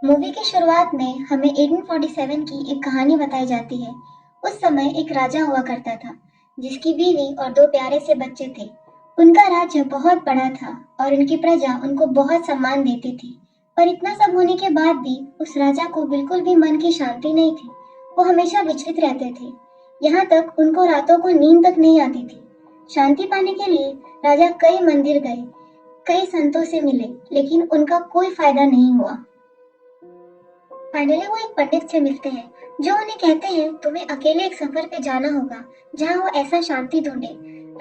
Movie की शुरुआत में हमें 1847 की एक कहानी बताई जाती है। उस समय एक राजा हुआ करता था, जिसकी बीवी और दो प्यारे से बच्चे थे। उनका राज्य बहुत बड़ा था और उनकी प्रजा उनको बहुत सम्मान देती थी। पर इतना सब होने के बाद भी उस राजा को बिल्कुल भी मन की शांति नहीं थी। वो हमेशा विचलित रहते थे। यहाँ तक उनको रातों को नींद तक नहीं आती थी। शांति पाने के लिए राजा कई मंदिर गए, कई संतों से मिले, लेकिन उनका कोई फायदा नहीं हुआ। फाइनली वो एक पंडित से मिलते हैं, जो उन्हें कहते हैं तुम्हें अकेले एक सफर पे जाना होगा जहाँ वो ऐसा शांति ढूंढे।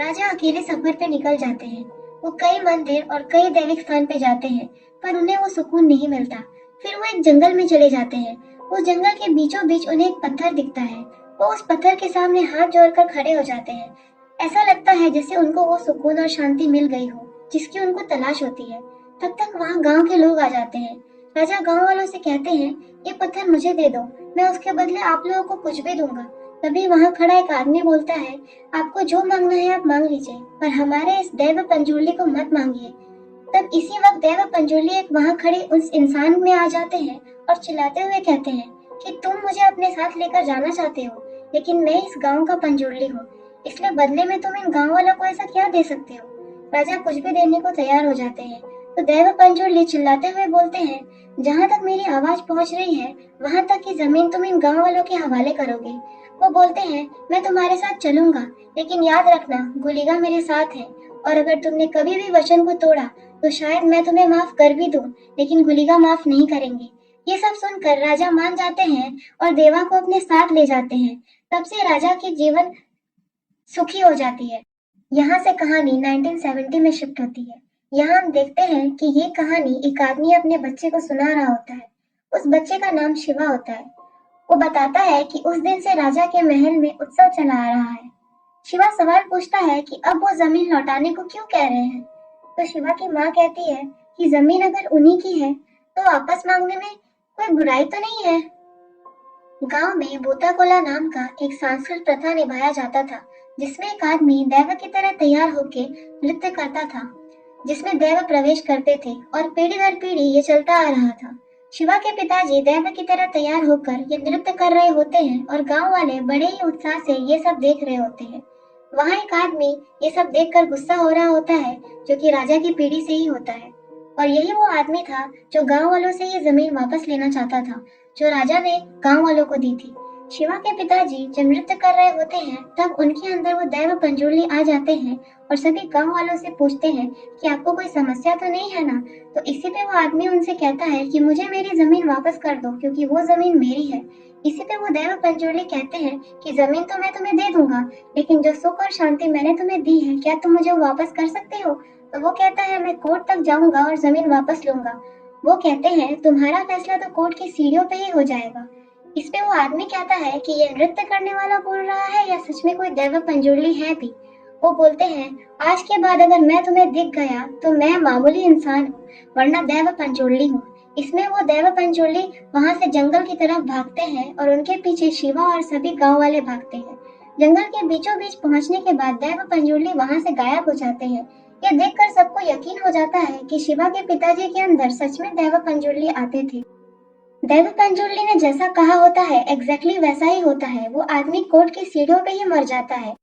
राजा अकेले सफर पे निकल जाते हैं। वो कई मंदिर और कई दैविक स्थान पे जाते हैं, पर उन्हें वो सुकून नहीं मिलता। फिर वो एक जंगल में चले जाते हैं। उस जंगल के बीचों बीच उन्हें एक पत्थर दिखता है। वो उस पत्थर के सामने हाथ जोड़कर खड़े हो जाते हैं। ऐसा लगता है जैसे उनको वो सुकून और शांति मिल गई हो जिसकी उनको तलाश होती है। तब तक वहाँ गांव के लोग आ जाते हैं। राजा गांव वालों से कहते हैं, ये पत्थर मुझे दे दो, मैं उसके बदले आप लोगों को कुछ भी दूंगा। तभी वहां खड़ा एक आदमी बोलता है, आपको जो मांगना है आप मांग लीजिए, पर हमारे इस दैव पंजोली को मत मांगिए। तब इसी वक्त दैव पंजोली एक वहां खड़े उस इंसान में आ जाते हैं और चिल्लाते हुए कहते हैं कि तुम मुझे अपने साथ लेकर जाना चाहते हो, लेकिन मैं इस गांव का पंजोली हूँ, इसलिए बदले में तुम इन गांव वालों को ऐसा क्या दे सकते हो। राजा कुछ भी देने को तैयार हो जाते हैं। तो दैव पंजोली चिल्लाते हुए बोलते हैं, जहाँ तक मेरी आवाज पहुँच रही है वहां तक की जमीन तुम इन गांव वालों के हवाले करोगे। वो बोलते हैं, मैं तुम्हारे साथ चलूंगा, लेकिन याद रखना गुलिगा मेरे साथ है, और अगर तुमने कभी भी वचन को तोड़ा तो शायद मैं तुम्हें माफ कर भी दूं, लेकिन गुलिगा माफ नहीं करेंगे। ये सब सुनकर राजा मान जाते हैं और देवा को अपने साथ ले जाते हैं। तब से राजा की जीवन सुखी हो जाती है। यहाँ से कहानी 1970 में शिफ्ट होती है। यहाँ हम देखते हैं कि ये कहानी एक आदमी अपने बच्चे को सुना रहा होता है। उस बच्चे का नाम शिवा होता है। वो बताता है कि उस दिन से राजा के महल में उत्सव चला आ रहा है। शिवा सवाल पूछता है कि अब वो जमीन लौटाने को क्यों कह रहे हैं। तो शिवा की माँ कहती है कि जमीन अगर उन्हीं की है तो वापस मांगने में कोई बुराई तो नहीं है। गांव में बोताकोला नाम का एक सांस्कृतिक प्रथा निभाया जाता था, जिसमें एक आदमी दैव की तरह तैयार होकर नृत्य करता था, जिसमें दैव प्रवेश करते थे और पीढ़ी दर पीढ़ी ये चलता आ रहा था। शिवा के पिताजी दैव की तरह तैयार होकर ये नृत्य कर रहे होते हैं और गांव वाले बड़े ही उत्साह से ये सब देख रहे होते हैं। वहाँ एक आदमी ये सब देखकर गुस्सा हो रहा होता है, जो कि राजा की पीढ़ी से ही होता है। और यही वो आदमी था जो गांव वालों से ये जमीन वापस लेना चाहता था, जो राजा ने गांव वालों को दी थी। शिवा के पिताजी जब नृत्य कर रहे होते हैं तब उनके अंदर वो दैव पंजोली आ जाते हैं और सभी गांव वालों से पूछते हैं कि आपको कोई समस्या तो नहीं है ना। तो इसी पे वो आदमी उनसे कहता है कि मुझे मेरी जमीन वापस कर दो, क्योंकि वो जमीन मेरी है। इसी पे वो दैव पंजोली कहते हैं कि जमीन तो मैं तुम्हें दे दूंगा, लेकिन जो सुख और शांति मैंने तुम्हें दी है क्या तुम मुझे वापस कर सकते हो। तो वो कहता है, मैं कोर्ट तक जाऊंगा और जमीन वापस लूंगा। वो कहते हैं, तुम्हारा फैसला तो कोर्ट की सीढ़ियों पे ही हो जाएगा। इस पे वो आदमी कहता है कि ये नृत्य करने वाला बोल रहा है या सच में कोई दैव पंजोली है भी। वो बोलते हैं, आज के बाद अगर मैं तुम्हें दिख गया तो मैं मामूली इंसान हूँ, वरना दैव पंचोली हूँ। इसमें वो दैव पंचोली वहां से जंगल की तरफ भागते हैं और उनके पीछे शिवा और सभी गांव वाले भागते हैं। जंगल के बीचों बीच पहुंचने के बाद दैव पंजोली वहां से गायब हो जाते हैं। यह देखकर सबको यकीन हो जाता है कि शिवा के पिताजी के अंदर सच में दैव पंजोली आते थे। दैव पंजोली ने जैसा कहा होता है एग्जैक्टली वैसा ही होता है। वो आदमी कोर्ट की सीढ़ियों पे ही मर जाता है।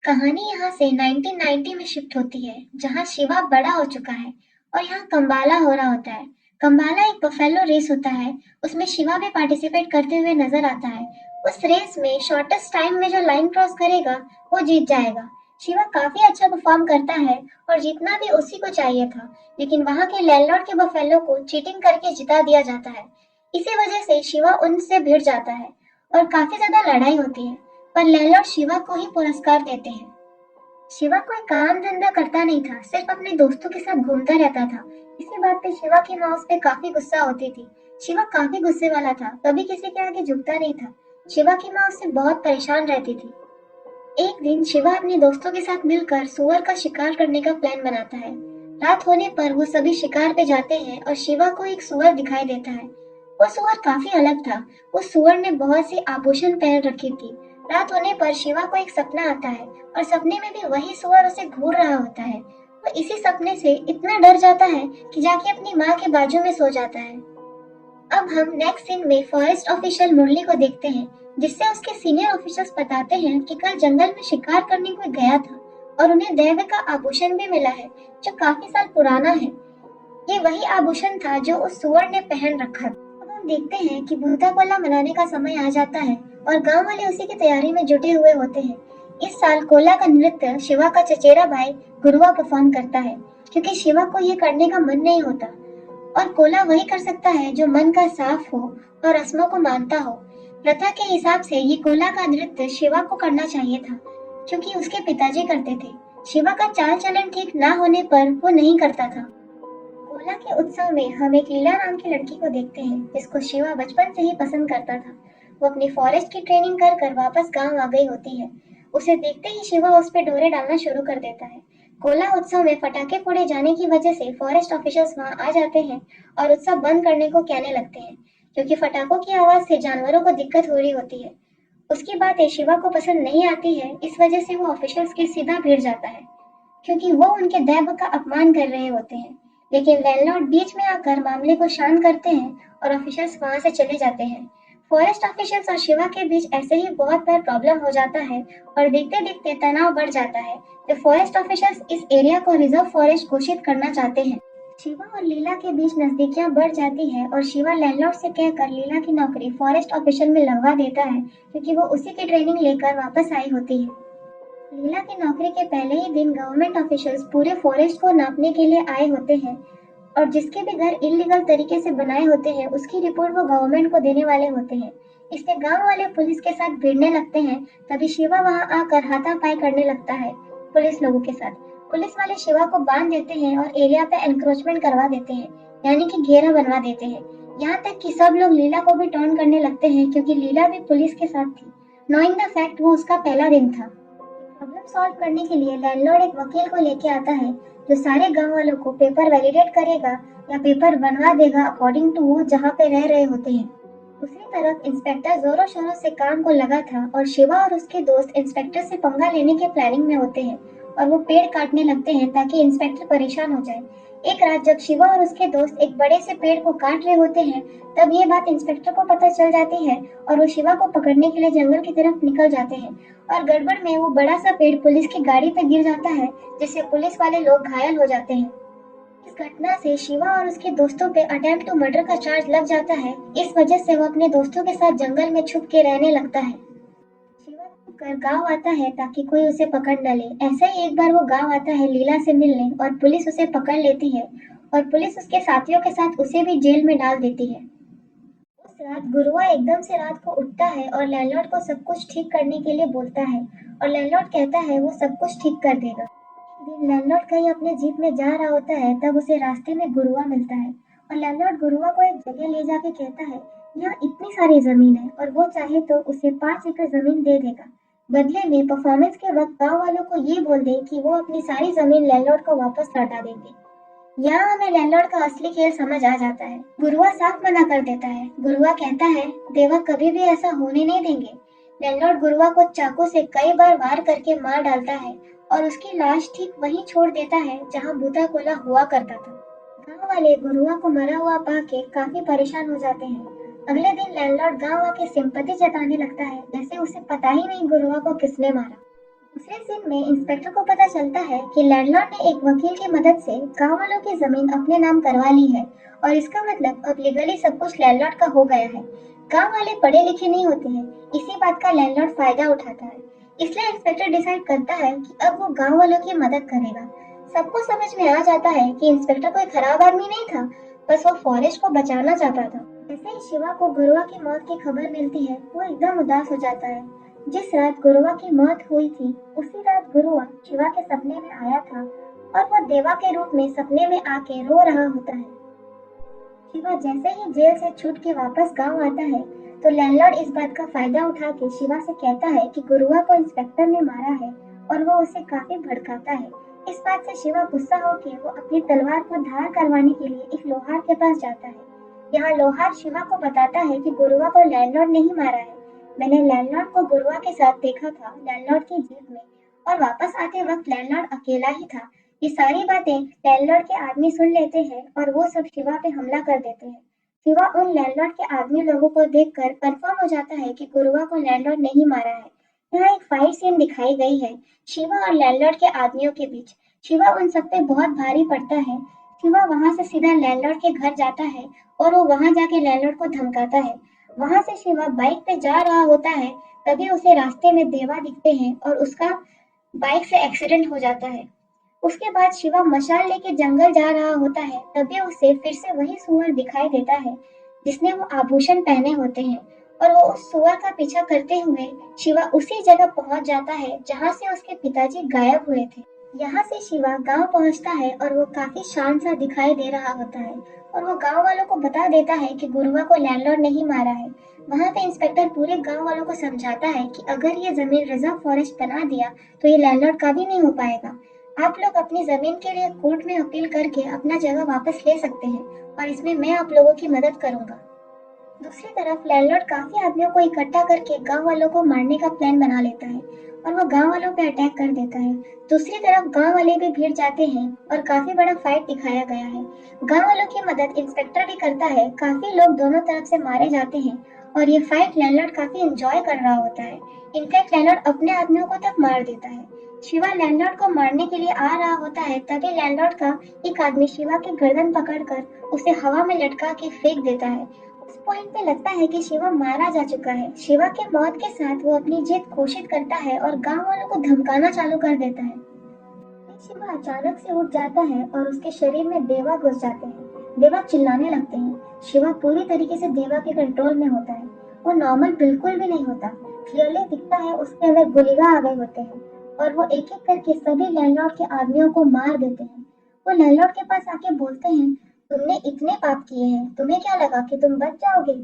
कहानी यहाँ से 1990 में शिफ्ट होती है, जहाँ शिवा बड़ा हो चुका है और यहाँ कंबाला हो रहा होता है। कंबाला एक बफेलो रेस होता है, उसमें शिवा भी पार्टिसिपेट करते हुए नजर आता है। उस रेस में शॉर्टेस्ट टाइम में जो लाइन क्रॉस करेगा वो जीत जाएगा। शिवा काफी अच्छा परफॉर्म करता है और जीतना भी उसी को चाहिए था, लेकिन वहाँ के लैंडलॉर्ड के बफेलो को चीटिंग करके जिता दिया जाता है। इसी वजह से शिवा उनसे भिड़ जाता है और काफी ज्यादा लड़ाई होती है, पर लैंडलॉर्ड शिवा को ही पुरस्कार देते हैं। शिवा कोई काम धंधा करता नहीं था, सिर्फ अपने दोस्तों के साथ घूमता रहता था। इसी बात पे शिवा की माँ उस पे काफी गुस्सा होती थी। शिवा काफी गुस्से वाला था, कभी किसी के आगे झुकता नहीं था। शिवा की माँ उससे बहुत परेशान रहती थी। एक दिन शिवा अपने दोस्तों के साथ मिलकर सुअर का शिकार करने का प्लान बनाता है। रात होने पर वो सभी शिकार पे जाते हैं और शिवा को एक सुअर दिखाई देता है। वो सुअर काफी अलग था। उस सुअर ने बहुत सी आभूषण पहन रखी थी। रात होने पर शिवा को एक सपना आता है और सपने में भी वही सुअर उसे घूर रहा होता है। वो इसी सपने से इतना डर जाता है कि जाके अपनी माँ के बाजू में सो जाता है। अब हम नेक्स्ट सीन में फॉरेस्ट ऑफिशियल मुरली को देखते हैं, जिससे उसके सीनियर ऑफिसर्स बताते हैं कि कल जंगल में शिकार करने कोई गया था और उन्हें दैव का आभूषण भी मिला है, जो काफी साल पुराना है। ये वही आभूषण था जो उस सुअर ने पहन रखा था। अब हम देखते हैं कि भूता कोला मनाने का समय आ जाता है और गांव वाले उसी की तैयारी में जुटे हुए होते हैं। इस साल कोला का नृत्य शिवा का चचेरा भाई गुरुआ परफॉर्म करता है, क्योंकि शिवा को ये करने का मन नहीं होता और कोला वही कर सकता है जो मन का साफ हो और रस्मों को मानता हो। प्रथा के हिसाब से ये कोला का नृत्य शिवा को करना चाहिए था, क्योंकि उसके पिताजी करते थे। शिवा का चाल चलन ठीक ना होने पर वो नहीं करता था। कोला के उत्सव में हम एक लीला नाम की लड़की को देखते हैं, जिसको शिवा बचपन से ही पसंद करता था। वो अपनी फॉरेस्ट की ट्रेनिंग कर कर वापस गांव आ गई होती है। उसे देखते ही शिवा उस पे डोरे डालना शुरू कर देता है। कोला उत्सव में पटाखे फोड़े जाने की वजह से फॉरेस्ट ऑफिसर्स वहां आ जाते हैं और उत्सव बंद करने को कहने लगते हैं, क्योंकि पटाखों की आवाज से जानवरों को दिक्कत हो रही होती है। उसकी बातें शिवा को पसंद नहीं आती है, इस वजह से वो ऑफिसर्स के सीधा भिड़ जाता है, क्योंकि वो उनके दैव का अपमान कर रहे होते हैं। लेकिन लैंडलॉर्ड बीच में आकर मामले को शांत करते हैं और ऑफिसर्स वहां से चले जाते हैं। फॉरेस्ट ऑफिसर्स और शिवा के बीच ऐसे ही बहुत बार प्रॉब्लम हो जाता है और देखते देखते तनाव बढ़ जाता है, जब फॉरेस्ट ऑफिसर्स इस एरिया को रिजर्व फॉरेस्ट घोषित करना चाहते हैं। शिवा और लीला के बीच नजदीकियां बढ़ जाती है और शिवा लैंडलॉर्ड से कहकर लीला की नौकरी फॉरेस्ट ऑफिसर में लगवा देता है, क्योंकि वो उसी की ट्रेनिंग लेकर वापस आई होती है। लीला की नौकरी के पहले ही दिन गवर्नमेंट ऑफिशियल्स पूरे फॉरेस्ट को नापने के लिए आए होते हैं और जिसके भी घर इलीगल तरीके से बनाए होते हैं उसकी रिपोर्ट वो गवर्नमेंट को देने वाले होते हैं। इसलिए गांव वाले पुलिस के साथ भिड़ने लगते हैं। तभी शिवा वहां आकर हाथापाई करने लगता है पुलिस लोगों के साथ। पुलिस वाले शिवा को बांध देते हैं और एरिया पे एनक्रोचमेंट करवा देते हैं, यानी कि घेरा बनवा देते हैं। यहाँ तक कि सब लोग लीला को भी टर्न करने लगते हैं, क्योंकि लीला भी पुलिस के साथ थी। नोइंग द फैक्ट वो उसका पहला दिन था। प्रॉब्लम सॉल्व करने के लिए लैंडलॉर्ड एक वकील को लेके आता है, जो सारे गांव वालों को पेपर वैलिडेट करेगा या पेपर बनवा देगा अकॉर्डिंग टू वो जहाँ पे रह रहे होते हैं। दूसरी तरफ इंस्पेक्टर जोरों शोरों से काम को लगा था और शिवा और उसके दोस्त इंस्पेक्टर से पंगा लेने के प्लानिंग में होते हैं और वो पेड़ काटने लगते हैं ताकि इंस्पेक्टर परेशान हो जाए। एक रात जब शिवा और उसके दोस्त एक बड़े से पेड़ को काट रहे होते हैं, तब ये बात इंस्पेक्टर को पता चल जाती है और वो शिवा को पकड़ने के लिए जंगल की तरफ निकल जाते हैं और गड़बड़ में वो बड़ा सा पेड़ पुलिस की गाड़ी पे गिर जाता है, जिससे पुलिस वाले लोग घायल हो जाते हैं। इस घटना से शिवा और उसके दोस्तों पे अटेम्प्ट टू मर्डर का चार्ज लग जाता है। इस वजह से वो अपने दोस्तों के साथ जंगल में छुप के रहने लगता है। शिवा छुप कर गाँव आता है ताकि कोई उसे पकड़ न ले। ऐसा ही एक बार वो गाँव आता है लीला से मिलने और पुलिस उसे पकड़ लेती है और पुलिस उसके साथियों के साथ उसे भी जेल में डाल देती है। उस रात गुरुआ एकदम से रात को उठता है और लैंडलॉर्ड को सब कुछ ठीक करने के लिए बोलता है और लैंडलॉर्ड कहता है वो सब कुछ ठीक कर देगा। एक दिन लैंडलॉर्ड कहीं अपने जीप में जा रहा होता है, तब उसे रास्ते में गुरुआ मिलता है और लैंडलॉर्ड गुरुआ को एक जगह ले जाके कहता है यहाँ इतनी सारी जमीन है और वो चाहे तो उसे 5 एकड़ जमीन दे देगा। बदले में परफॉर्मेंस के वक्त गाँव वालों को ये बोल दे कि वो अपनी सारी जमीन लैंडलॉर्ड को वापस लौटा देंगे। यहाँ हमें लैंडलॉर्ड का असली खेल समझ आ जाता है। गुरुआ साफ मना कर देता है। गुरुआ कहता है देवा कभी भी ऐसा होने नहीं देंगे। लैंडलॉर्ड गुरुआ को चाकू से कई बार वार करके मार डालता है और उसकी लाश ठीक वहीं छोड़ देता है जहाँ भूता कोला हुआ करता था। गांव वाले गुरुआ को मरा हुआ पाके काफी परेशान हो जाते हैं। अगले दिन लैंडलॉर्ड गांव आके सिंपैथी जताने लगता है, जैसे उसे पता ही नहीं गुरुआ को किसने मारा। दूसरे सीन में इंस्पेक्टर को पता चलता है कि लैंडलॉर्ड ने एक वकील की मदद से गांव वालों की जमीन अपने नाम करवा ली है और इसका मतलब अब लीगली सब कुछ लैंडलॉर्ड का हो गया है। गांव वाले पढ़े लिखे नहीं होते हैं, इसी बात का लैंडलॉर्ड फायदा उठाता है। इसलिए इंस्पेक्टर डिसाइड करता है कि अब वो गांव वालों की मदद करेगा। सबको समझ में आ जाता है कि इंस्पेक्टर कोई खराब आदमी नहीं था, बस वो फॉरेस्ट को बचाना चाहता था। जैसे ही शिवा को गुरुआ की मौत की खबर मिलती है, वो एकदम उदास हो जाता है। जिस रात गुरुआ की मौत हुई थी, उसी रात गुरुआ शिवा के सपने में आया था और वो देवा के रूप में सपने में आके रो रहा होता है। शिवा जैसे ही जेल से छूट के वापस गांव आता है, तो लैंडलॉर्ड इस बात का फायदा उठा के शिवा से कहता है कि गुरुआ को इंस्पेक्टर ने मारा है और वो उसे काफी भड़काता है। इस बात से शिवा गुस्सा होकर वो अपनी तलवार को धार करवाने के लिए एक लोहार के पास जाता है। यहाँ लोहार शिवा को बताता है कि गुरुआ को लैंडलॉर्ड नहीं मारा है। मैंने लैंडलॉर्ड को गुरुआ के साथ देखा था लैंडलॉर्ड की जीप में और वापस आते वक्त लैंडलॉर्ड अकेला ही था। ये सारी बातें लैंडलॉर्ड के आदमी सुन लेते हैं और वो सब शिवा पे हमला कर देते हैं। शिवा उन लैंडलॉर्ड के आदमी लोगों को देखकर कंफर्म हो जाता है कि गुरुआ को लैंडलॉर्ड नहीं मारा है। यहाँ एक फाइट सीन दिखाई गई है शिवा और लैंडलॉर्ड के आदमियों के बीच। शिवा उन सब पे बहुत भारी पड़ता है। शिवा वहां से सीधा लैंडलॉर्ड के घर जाता है और वो वहां जाके लैंडलॉर्ड को धमकाता है। वहां से शिवा बाइक पे जा रहा होता है, तभी उसे रास्ते में देवा दिखते हैं और उसका बाइक से एक्सीडेंट हो जाता है। उसके बाद शिवा मशाल लेके जंगल जा रहा होता है, तभी उसे फिर से वही सुअर दिखाई देता है जिसने वो आभूषण पहने होते हैं, और वो उस सुअर का पीछा करते हुए शिवा उसी जगह पहुंच जाता है जहां से उसके पिताजी गायब हुए थे। यहाँ से शिवा गांव पहुंचता है और वो काफी शांत सा दिखाई दे रहा होता है, और वो गांव वालों को बता देता है कि गुरुआ को लैंडलॉर्ड नहीं मारा है। वहां पे इंस्पेक्टर पूरे गांव वालों को समझाता है कि अगर ये जमीन रिजर्व फॉरेस्ट बना दिया तो ये लैंडलॉर्ड कभी नहीं हो पाएगा। आप लोग अपनी जमीन के लिए कोर्ट में अपील करके अपना जगह वापस ले सकते हैं, और इसमें मैं आप लोगों की मदद करूंगा। दूसरी तरफ लैंडलॉर्ड काफी आदमियों को इकट्ठा करके गांव वालों को मारने का प्लान बना लेता है और वो गांव वालों पे अटैक कर देता है। दूसरी तरफ गांव वाले भी भिड़ जाते हैं और काफी बड़ा फाइट दिखाया गया है। गांव वालों की मदद इंस्पेक्टर भी करता है। काफी लोग दोनों तरफ से मारे जाते हैं और ये फाइट लैंडलॉर्ड काफी एंजॉय कर रहा होता है। इनफैक्ट लैंडलॉर्ड अपने आदमियों को तक मार देता है। शिवा लैंडलॉर्ड को मारने के लिए आ रहा होता है, तभी लैंडलॉर्ड का एक आदमी शिवा की गर्दन पकड़कर उसे हवा में लटका के फेंक देता है। उस पॉइंट पे लगता है कि शिवा मारा जा चुका है। शिवा के मौत के साथ वो अपनी जीत घोषित करता है और गांव वालों को धमकाना चालू कर देता है। शिवा अचानक से उठ जाता है और उसके शरीर में देवा घुस जाते हैं। देवा चिल्लाने लगते हैं। शिवा पूरी तरीके से देवा के कंट्रोल में होता है। वो नॉर्मल बिल्कुल भी नहीं होता। क्लियरली दिखता है उसके अंदर गुलिगा आ गए होते हैं और वो एक एक करके सभी लैंडलॉर्ड के आदमियों को मार देते हैं। वो लैंडलॉर्ड के पास आके बोलते हैं, तुमने इतने पाप किए हैं, तुम्हें क्या लगा कि तुम बच जाओगे?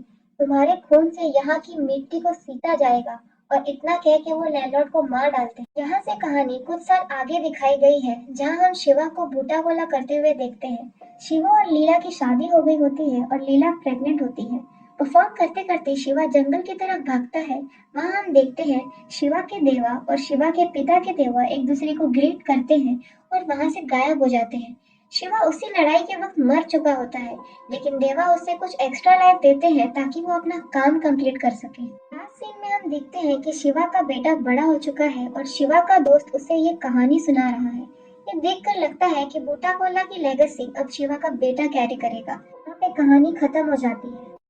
तुम्हारे खून से यहाँ की मिट्टी को सींचा जाएगा। और इतना कह के वो लैंडलॉर्ड को मार डालते हैं। यहाँ से कहानी कुछ साल आगे दिखाई गई है, जहाँ हम शिवा को बूटा बोला करते हुए देखते हैं। शिवा और लीला की शादी हो गई होती है और लीला प्रेग्नेंट होती है। परफॉर्म करते करते शिवा जंगल की तरफ भागता है। वहाँ हम देखते हैं शिवा के देवा और शिवा के पिता के देवा एक दूसरे को ग्रीट करते हैं और वहाँ से गायब हो जाते हैं। शिवा उसी लड़ाई के वक्त मर चुका होता है, लेकिन देवा उसे कुछ एक्स्ट्रा लाइफ देते हैं ताकि वो अपना काम कंप्लीट कर सके। लास्ट सीन में हम देखते हैं कि शिवा का बेटा बड़ा हो चुका है और शिवा का दोस्त उसे ये कहानी सुना रहा है। ये देखकर लगता है कि बूटा कोला की लेगेसी अब शिवा का बेटा कैरी करेगा। यहाँ पे कहानी खत्म हो जाती है।